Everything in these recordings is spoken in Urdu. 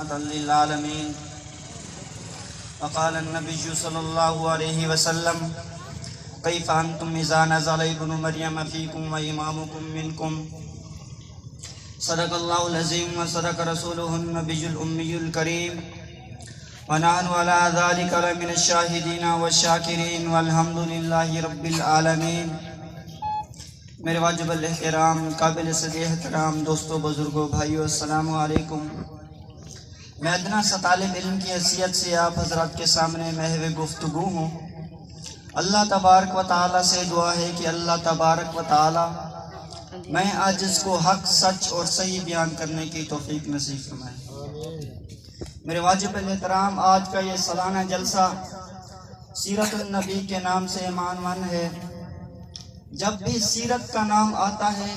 رحمة للعالمين. وقال النبي صلى الله عليه وسلم كيف أنتم إذا نزل ابن مريم فيكم وإمامكم منكم. صدق الله العظيم وصدق رسوله النبي الأمي الكريم. ونحن على ذلك لمن الشاهدين والشاکرین والحمد للہ رب العالمین. میرے واجب الاحترام قابل صد احترام دوستو بزرگوں بھائیو السلام علیکم. میں ادنا سا طالب علم کی حیثیت سے آپ حضرات کے سامنے محو گفتگو ہوں. اللہ تبارک و تعالی سے دعا ہے کہ اللہ تبارک و تعالی میں عاجز کو حق سچ اور صحیح بیان کرنے کی توفیق نصیب فرمائے. میرے واجب الاحترام آج کا یہ سالانہ جلسہ سیرت النبی کے نام سے عنوان ہے. جب بھی سیرت کا نام آتا ہے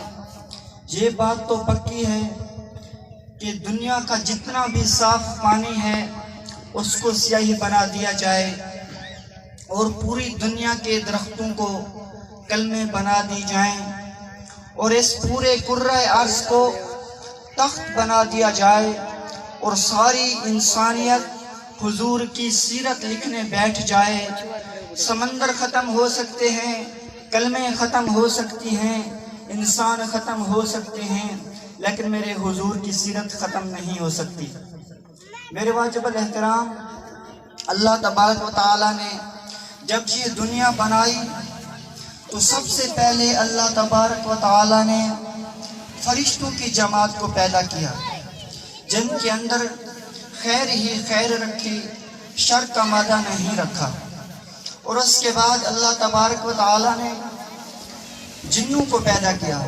یہ بات تو پکی ہے کہ دنیا کا جتنا بھی صاف پانی ہے اس کو سیاہی بنا دیا جائے اور پوری دنیا کے درختوں کو کلمے بنا دی جائیں اور اس پورے کرۂ ارض کو تخت بنا دیا جائے اور ساری انسانیت حضور کی سیرت لکھنے بیٹھ جائے. سمندر ختم ہو سکتے ہیں، کلمیں ختم ہو سکتی ہیں، انسان ختم ہو سکتے ہیں، لیکن میرے حضور کی سیرت ختم نہیں ہو سکتی. میرے واجب الاحترام اللہ تبارک و تعالی نے جب یہ دنیا بنائی تو سب سے پہلے اللہ تبارک و تعالی نے فرشتوں کی جماعت کو پیدا کیا جن کے اندر خیر ہی خیر رکھی، شر کا مادہ نہیں رکھا. اور اس کے بعد اللہ تبارک و تعالی نے جنوں کو پیدا کیا،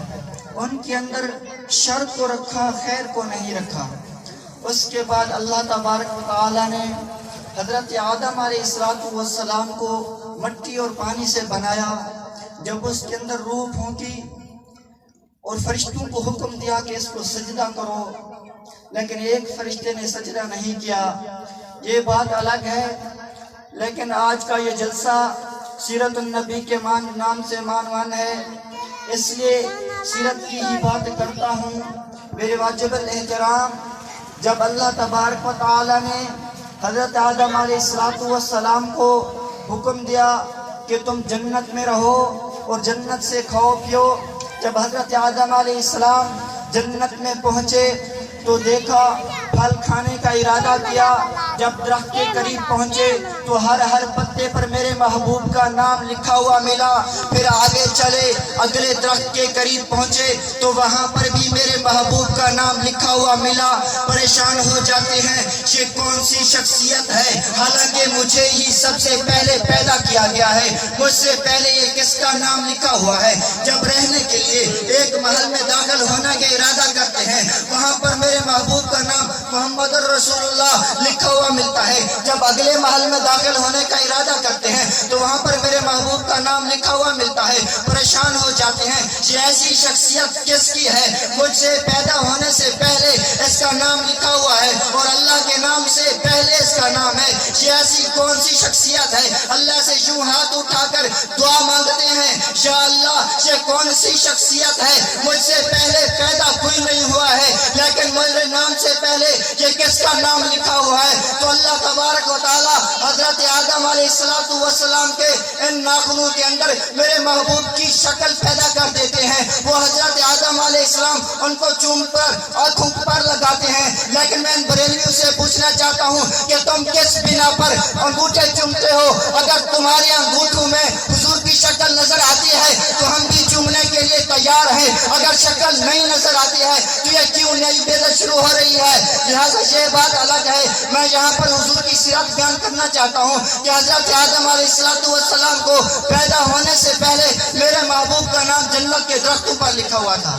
ان کے اندر شر کو رکھا، خیر کو نہیں رکھا. اس کے بعد اللہ تبارک و تعالی نے حضرت آدم علیہ السلام کو مٹی اور پانی سے بنایا. جب اس کے اندر روح پھونکی اور فرشتوں کو حکم دیا کہ اس کو سجدہ کرو، لیکن ایک فرشتے نے سجدہ نہیں کیا. یہ بات الگ ہے، لیکن آج کا یہ جلسہ سیرت النبی کے نام سے عنوان ہے، اس لیے سیرت کی ہی بات کرتا ہوں. میرے واجب الاحترام جب اللہ تبارک و تعالی نے حضرت آدم علیہ السلام کو حکم دیا کہ تم جنت میں رہو اور جنت سے کھاؤ پیو، جب حضرت آدم علیہ السلام جنت میں پہنچے تو دیکھا، پھل کھانے کا ارادہ کیا. جب درخت کے قریب پہنچے تو ہر پتے پر میرے محبوب کا نام لکھا ہوا ملا. پھر آگے چلے، اگلے درخت کے قریب پہنچے تو وہاں پر بھی میرے محبوب کا نام لکھا ہوا ملا. پریشان ہو جاتے ہیں یہ کون سی شخصیت ہے، حالانکہ مجھے ہی سب سے پہلے پیدا کیا گیا ہے، مجھ سے پہلے یہ کس کا نام لکھا ہوا ہے. جب رہنے کے لیے ایک محل میں داخل ہونے کا ارادہ کرتے ہیں وہاں پر میرے محبوب کا نام محمد رسول اللہ لکھا ہوا ملتا ہے. جب اگلے محل میں داخل ہونے کا ارادہ کرتے ہیں تو وہاں پر میرے محبوب کا نام لکھا ہوا ملتا ہے. پریشان ہو جاتے ہیں یہ ایسی شخصیت کس کی ہے، مجھ سے پیدا ہونے سے پہلے اس کا نام لکھا ہوا ہے اور اللہ کے نام سے پہلے اس کا نام ہے. یہ ایسی کون سی شخصیت ہے، اللہ سے یوں ہاتھ اٹھا کر دعا مانگتے ہیں یا اللہ یہ کون سی شخصیت ہے، مجھ سے پہلے پیدا کوئی نہیں ہوا ہے لیکن میرے نام سے پہلے یہ کس کا نام لکھا ہوا ہے. تو اللہ تبارک و تعالی حضرت آدم علیہ السلام کے ان ناخنوں کے اندر میرے محبوب کی شکل پیدا کر دیتے ہیں. وہ حضرت آدم علیہ السلام ان کو چوم پر آنکھوں پر لگاتے ہیں. لیکن میں ان بریلویوں سے پوچھنا چاہتا ہوں کہ تم کس بنا پر انگوٹھے چومتے ہو؟ اگر تمہارے انگوٹھوں میں حضور کی شکل نظر آتی ہے تو ہم بھی چومنے کے لیے تیار ہیں، اگر شکل نہیں نظر آتی ہے تو یہ کیوں نئی بدعت شروع ہو رہی ہے؟ لہٰذا یہ بات الگ ہے. میں یہاں پر حضور کی سیرت بیان کرنا چاہتا ہوں کہ حضرت آدم علیہ السلام کو پیدا ہونے سے پہلے میرے محبوب کا نام جنت کے درختوں پر لکھا ہوا تھا.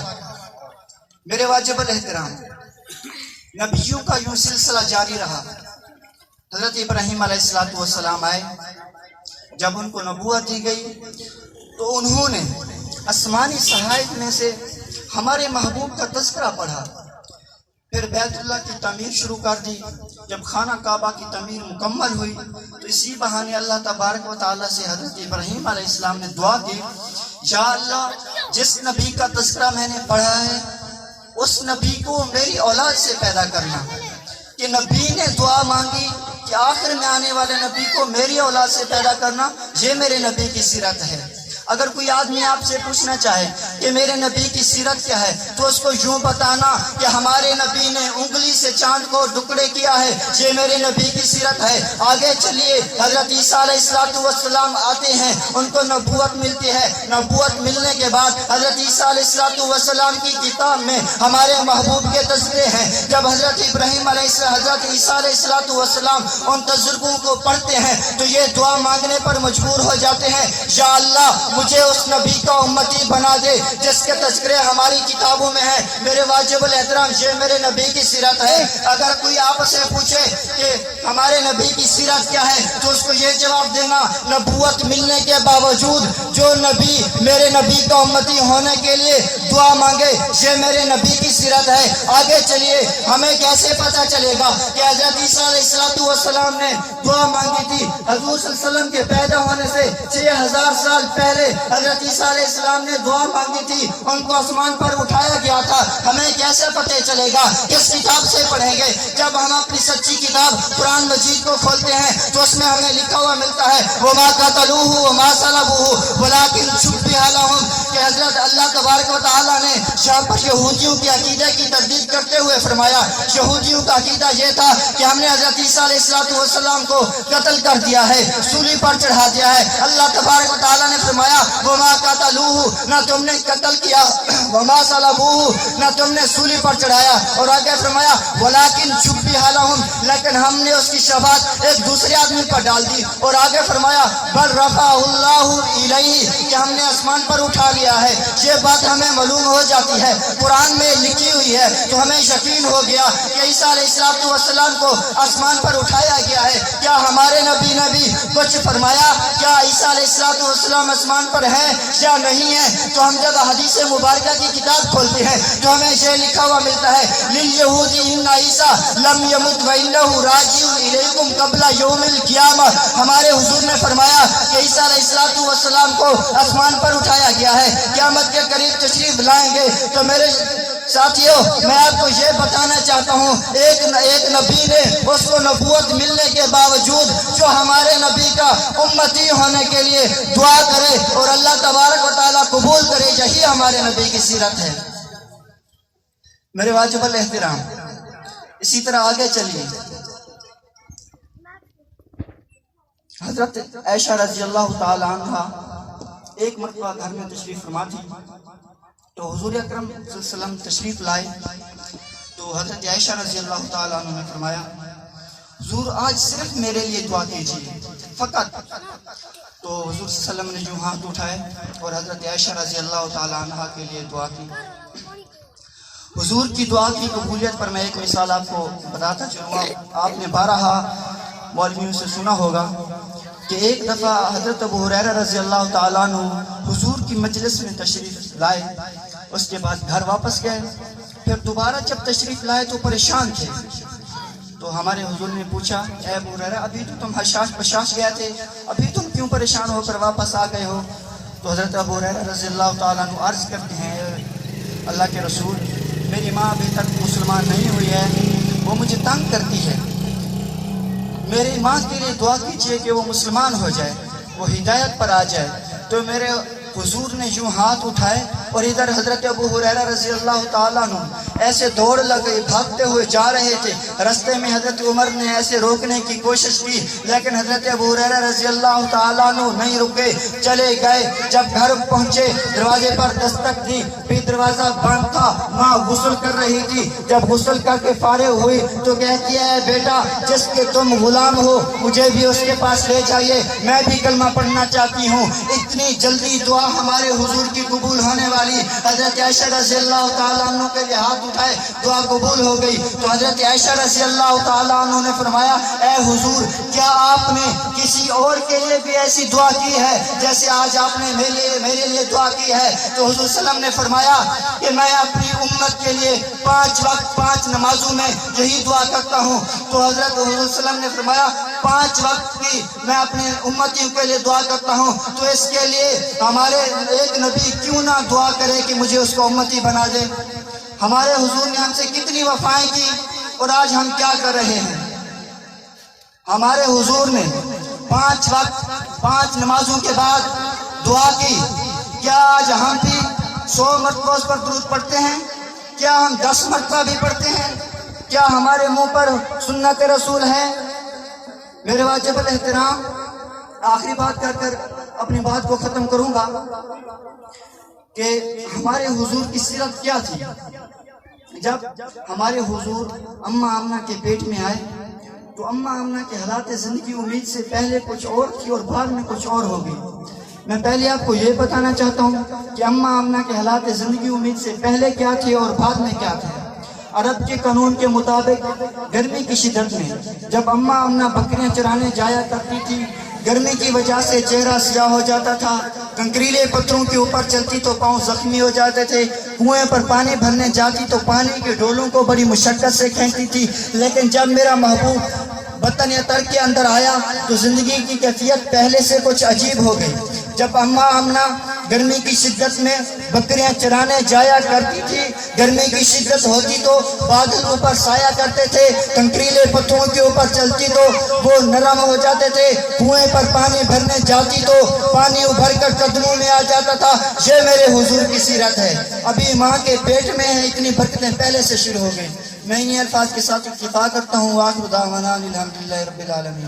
میرے واجب الاحترام نبیوں کا یوں سلسلہ جاری رہا. حضرت ابراہیم علیہ السلام آئے، جب ان کو نبوت دی گئی تو انہوں نے آسمانی صحائف میں سے ہمارے محبوب کا تذکرہ پڑھا. پھر بیت اللہ کی تعمیر شروع کر دی. جب خانہ کعبہ کی تعمیر مکمل ہوئی تو اسی بہانے اللہ تبارک و تعالیٰ سے حضرت ابراہیم علیہ السلام نے دعا کی، یا اللہ جس نبی کا تذکرہ میں نے پڑھا ہے اس نبی کو میری اولاد سے پیدا کرنا. کہ نبی نے دعا مانگی کہ آخر میں آنے والے نبی کو میری اولاد سے پیدا کرنا، یہ میرے نبی کی سیرت ہے۔ اگر کوئی آدمی آپ سے پوچھنا چاہے کہ میرے نبی کی سیرت کیا ہے تو اس کو یوں بتانا کہ ہمارے نبی نے انگلی سے چاند کو ٹکڑے کیا ہے، یہ میرے نبی کی سیرت ہے۔ آگے چلیے، حضرت عیسیٰ علیہ السلام آتے ہیں، ان کو نبوت ملتی ہے۔ نبوت ملنے کے بعد حضرت عیسیٰ علیہ السلام کی کتاب میں ہمارے محبوب کے تذکرے ہیں۔ جب حضرت ابراہیم حضرت عیسیٰ علیہ السلام ان تجربوں کو پڑھتے ہیں تو یہ دعا مانگنے پر مجبور ہو جاتے ہیں، یا اللہ مجھے اس نبی کا امتی بنا دے جس کے تذکرے ہماری کتابوں میں ہیں۔ میرے واجب الاحترام، یہ میرے نبی کی سیرت ہے۔ اگر کوئی آپ سے پوچھے کہ ہمارے نبی کی سیرت کیا ہے تو اس کو یہ جواب دینا، نبوت ملنے کے باوجود جو نبی میرے نبی کا امتی ہونے کے لیے دعا مانگے، یہ میرے نبی کی سیرت ہے۔ آگے چلیے، ہمیں کیسے پتہ چلے گا کہ حضرت عیسیٰ علیہ السلام نے دعا مانگی تھی؟ حضور صلی اللہ علیہ وسلم کے پیدا ہونے سے 6000 سال پہلے حضرت عیسیٰ علیہ السلام نے دعا مانگی تھی، ان کو آسمان پر اٹھایا گیا تھا۔ ہمیں کیسے پتہ چلے گا؟ کس کتاب سے پڑھیں گے؟ جب ہم اپنی سچی کتاب قرآن مجید کو کھولتے ہیں تو اس میں ہمیں لکھا ہوا ملتا ہے وَمَا قَتَلُوهُ وَمَا صَلَبُوهُ وَلَٰكِنْ شُبِّهَ لَهُمْ، کہ حضرت اللہ تبارک و تعالیٰ نے یہاں پر یہودیوں کے عقیدے کی تردید کرتے ہوئے فرمایا، یہودیوں کا عقیدہ یہ تھا کہ ہم نے حضرت عیسیٰ علیہ السلام کو قتل کر دیا ہے، سولی پر چڑھا دیا ہے۔ اللہ تبارک و تعالیٰ نے فرمایا وَمَا قَتَلُوهُ، نہ تم نے قتل کیا، وَمَا صَلَبُوهُ، نہ تم نے سولی پر چڑھایا، اور آگے فرمایا وَلَٰكِنْ شُبِّهَ لَهُمْ، لیکن ہم نے اس کی شباہت ایک دوسرے آدمی پر ڈال دی، اور آگے فرمایا بَلْ رَفَعَهُ اللَّهُ إِلَيْهِ، کہ ہم نے آسمان پر اٹھا لیا ہے۔ یہ بات ہمیں معلوم ہو جاتی ہے، قرآن میں لکھی ہوئی ہے، تو ہمیں یقین ہو گیا کہ عیسیٰ علیہ السلام کو آسمان پر اٹھایا گیا ہے۔ کیا ہمارے نبی نے بھی کچھ فرمایا؟ کیا عیسیٰ علیہ السلام آسمان پر ہیں یا نہیں ہیں؟ تو ہم جب حدیث مبارکہ کی کتاب کھولتے ہیں تو ہمیں یہ لکھا ہوا ملتا ہے لِلْيَهُودِ إِنَّ عِيسَىٰ لَمْ يَمُتْ وَإِنَّهُ رَاجِعٌ إِلَيْكُمْ قَبْلَ يَوْمِ الْقِيَامَةِ، ہمارے حضور نے فرمایا کہ عیسیٰ علیہ السلام کو آسمان پر اٹھایا گیا ہے، قیامت کے قریب تشریف لائیں گے۔ تو میرے ساتھیوں، میں آپ کو یہ بتانا چاہتا ہوں، ایک نبی نے اس کو نبوت ملنے کے باوجود جو ہمارے نبی کا امتی ہونے کے لیے دعا کرے اور اللہ تبارک و تعالیٰ قبول کرے، یہی ہمارے نبی کی سیرت ہے۔ میرے واجب الاحترام، اسی طرح آگے چلیے، حضرت عائشہ رضی اللہ تعالی عنہ ایک مرتبہ گھر میں تشریف فرما تھی، تو حضور اکرم صلی اللہ علیہ وسلم تشریف لائے تو حضرت عائشہ رضی اللہ تعالیٰ عنہ نے فرمایا حضور آج صرف میرے لیے دعا کیجیے فقط۔ تو حضور صلی اللہ علیہ وسلم نے جو ہاتھ اٹھائے اور حضرت عائشہ رضی اللہ تعالیٰ عنہ کے لیے دعا کی۔ حضور کی دعا کی قبولیت پر میں ایک مثال آپ کو بتاتا چلوں۔ آپ نے بارہا مولویوں سے سنا ہوگا کہ ایک دفعہ حضرت ابو ہریرہ رضی اللہ تعالیٰ عنہ حضور کی مجلس میں تشریف لائے، اس کے بعد گھر واپس گئے، پھر دوبارہ جب تشریف لائے تو پریشان تھے۔ تو ہمارے حضور نے پوچھا اے ابو ہریرہ، ابھی تو تم حشاش بشاش گئے تھے، ابھی تم کیوں پریشان ہو کر واپس آ گئے ہو؟ تو حضرت ابو ہریرہ رضی اللہ تعالیٰ عنہ عرض کرتے ہیں اللہ کے رسول، میری ماں ابھی تک مسلمان نہیں ہوئی ہے، وہ مجھے تنگ کرتی ہے، میری ماں کے لیے دعا کیجیے کہ وہ مسلمان ہو جائے، وہ ہدایت پر آ جائے۔ تو میرے حضور نے یوں ہاتھ اٹھائے اور ادھر حضرت ابو ہریرہ رضی اللہ تعالیٰ عنہ ایسے دوڑ لگے، بھاگتے ہوئے جا رہے تھے۔ رستے میں حضرت عمر نے ایسے روکنے کی کوشش کی لیکن حضرت ابو ہریرہ رضی اللہ تعالیٰ عنہ نہیں رکے، چلے گئے۔ جب گھر پہنچے دروازے پر دستک دی، بھی دروازہ بند تھا، ماں غسل کر رہی تھی۔ جب غسل کر کے فارغ ہوئی تو کہتی ہے بیٹا جس کے تم غلام ہو مجھے بھی اس کے پاس لے جائیے، میں بھی کلمہ پڑھنا چاہتی ہوں۔ اتنی جلدی دعا ہمارے حضور کی قبول ہونے والی۔ حضرت عائشہ رضی اللہ تعالیٰ عنہ کے لیے ہاتھ اٹھائے، دعا قبول ہو گئی۔ تو حضرت عائشہ رضی اللہ تعالیٰ عنہ نے فرمایا اے حضور، کیا آپ نے کسی اور کے لیے بھی ایسی دعا کی ہے جیسے آج آپ نے میرے لیے دعا کی ہے؟ تو حضور صلی اللہ علیہ وسلم نے فرمایا کہ میں اپنی امت کے لیے 5 وقت 5 نمازوں میں یہی دعا کرتا ہوں۔ تو حضرت حضور صلی اللہ علیہ وسلم نے فرمایا 5 وقت کی میں اپنے امتیوں کے لیے دعا کرتا ہوں، تو اس کے لیے ہمارے ایک نبی کیوں نہ دعا کرے کہ مجھے اس کو امتی بنا دے؟ ہمارے حضور نے ہم سے کتنی وفائیں کی، اور آج ہم کیا کر رہے ہیں؟ ہمارے حضور نے 5 وقت 5 نمازوں کے بعد دعا کی. کیا آج ہم بھی 100 مرتبہ اس پر درود پڑھتے ہیں؟ کیا ہم 10 مرتبہ بھی پڑھتے ہیں؟ کیا ہمارے منہ پر سنت رسول ہے؟ میرے واجب الاحترام، آخری بات کر اپنی بات کو ختم کروں گا کہ ہمارے حضور کی سیرت کیا تھی. جب ہمارے حضور اماں آمنہ کے پیٹ میں آئے تو اماں آمنہ کے حالات زندگی امید سے پہلے کچھ اور تھی اور بعد میں کچھ اور ہو گئی. میں پہلے آپ کو یہ بتانا چاہتا ہوں کہ اماں آمنہ کے حالات زندگی امید سے پہلے کیا تھے اور بعد میں کیا تھے. عرب کے قانون کے مطابق گرمی کی شدت میں جب اماں آمنہ بکریاں چرانے جایا کرتی تھی، گرمی کی وجہ سے چہرہ سیاہ ہو جاتا تھا، کنکریلے پتھروں کے اوپر چلتی تو پاؤں زخمی ہو جاتے تھے، کنویں پر پانی بھرنے جاتی تو پانی کے ڈولوں کو بڑی مشقت سے کھینچتی تھی. لیکن جب میرا محبوب وطن اطہر کے اندر آیا تو زندگی کی کیفیت پہلے سے کچھ عجیب ہو گئی. جب اماں آمنہ گرمی کی شدت میں بکریاں چرانے جایا کرتی تھی، گرمی کی شدت ہوتی تو بادل اوپر سایہ کرتے تھے، کنکریلے پتھروں کے اوپر چلتی تو وہ نرم ہو جاتے تھے، کنویں پر پانی بھرنے جاتی تو پانی ابھر کر قدموں میں آ جاتا تھا. یہ میرے حضور کی سیرت ہے. ابھی ماں کے پیٹ میں ہے، اتنی برکتیں پہلے سے شروع ہو گئی. میں انہی الفاظ کے ساتھ اکتفا کرتا ہوں. آخر دعوانا الحمدللہ رب العالمین.